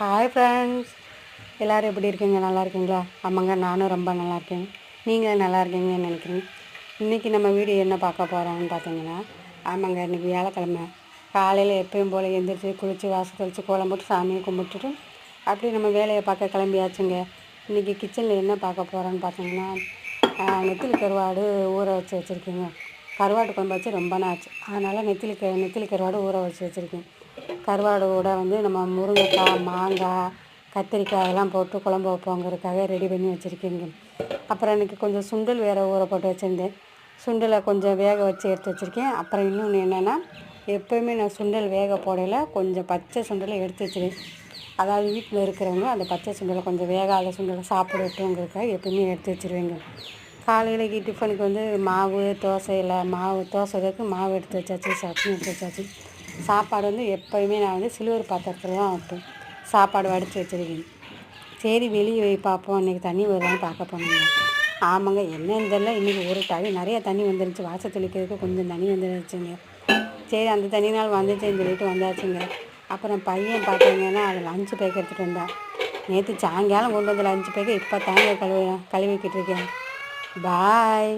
Hi friends, எல்லோரும் எப்படி இருக்கீங்க? நல்லா இருக்கீங்களா? ஆமாங்க, நானும் ரொம்ப நல்லா இருக்கேன். நீங்களும் நல்லா இருக்கீங்கன்னு நினைக்கிறேன். இன்றைக்கி நம்ம வீடியோ என்ன பார்க்க போகிறோம்னு பார்த்தீங்கன்னா, ஆமாங்க, இன்றைக்கி வியாழக்கிழமை. காலையில் எப்பயும் போல் எழுந்திரிச்சி குளித்து வாசல் தெளித்து கோலம் போட்டு சாமியை கும்பிட்டுட்டு அப்படி நம்ம வேலையை பார்க்க கிளம்பியாச்சுங்க. இன்றைக்கி கிச்சனில் என்ன பார்க்க போகிறோன்னு பார்த்தீங்கன்னா, நெத்திலி கருவாடு ஊற வச்சுருக்கேங்க. கருவாடு குழம்பு வச்சு ரொம்ப நாள் ஆச்சு, அதனால் நெத்திலி கருவாடு ஊற வச்சுருக்கேன். கருவாடோட நம்ம முருங்கைக்காய், மாங்காய், கத்திரிக்காய் அதெல்லாம் போட்டு குழம்பு வைப்போங்கிறதுக்காக ரெடி பண்ணி வச்சுருக்கேங்க. அப்புறம் இன்றைக்கி கொஞ்சம் சுண்டல் வேறு ஊற போட்டு வச்சுருந்தேன். சுண்டலை கொஞ்சம் வேக வச்சு எடுத்து வச்சுருக்கேன். அப்புறம் இன்னொன்று என்னென்னா, எப்போயுமே நான் சுண்டல் வேக போடையில் கொஞ்சம் பச்சை சுண்டலை எடுத்து வச்சுருவேன். அதாவது வீட்டில் இருக்கிறவங்க அந்த பச்சை சுண்டலை கொஞ்சம் வேகாத சுண்டலை சாப்பிடட்டுங்கிறதுக்காக எப்போயுமே எடுத்து வச்சுருவேங்க. காலையிலைக்கு டிஃபனுக்கு மாவு தோசைக்கு மாவு எடுத்து வச்சாச்சு, சட்னி எடுத்து வச்சாச்சு. சாப்பாடு எப்போயுமே நான் சில்வர் பாத்திரத்தில் தான் வைப்பேன். சாப்பாடு வடித்து வச்சுருக்கேன். சரி, வெளியே போய் பார்ப்போம், இன்றைக்கி தண்ணி வருதான்னு பார்க்க போனோங்க. ஆமாங்க, என்னன்னு தெரியல, இன்றைக்கி நிறைய தண்ணி வந்துருந்துச்சு. வாசல் தெளிக்கிறதுக்கு கொஞ்சம் தண்ணி வந்துருச்சுங்க. சரி, அந்த தண்ணினால் வந்துச்சுன்னு சொல்லிட்டு வந்தாச்சுங்க. அப்புறம் பையன் பார்த்தீங்கன்னா அது லஞ்சு பேக் எடுத்துகிட்டு வந்தான். நேற்று சாயங்காலம் கொண்டு வந்த லஞ்சு பேக்கை இப்போ தாங்க கழுவிக்கிட்டு இருக்கேன். பாய்.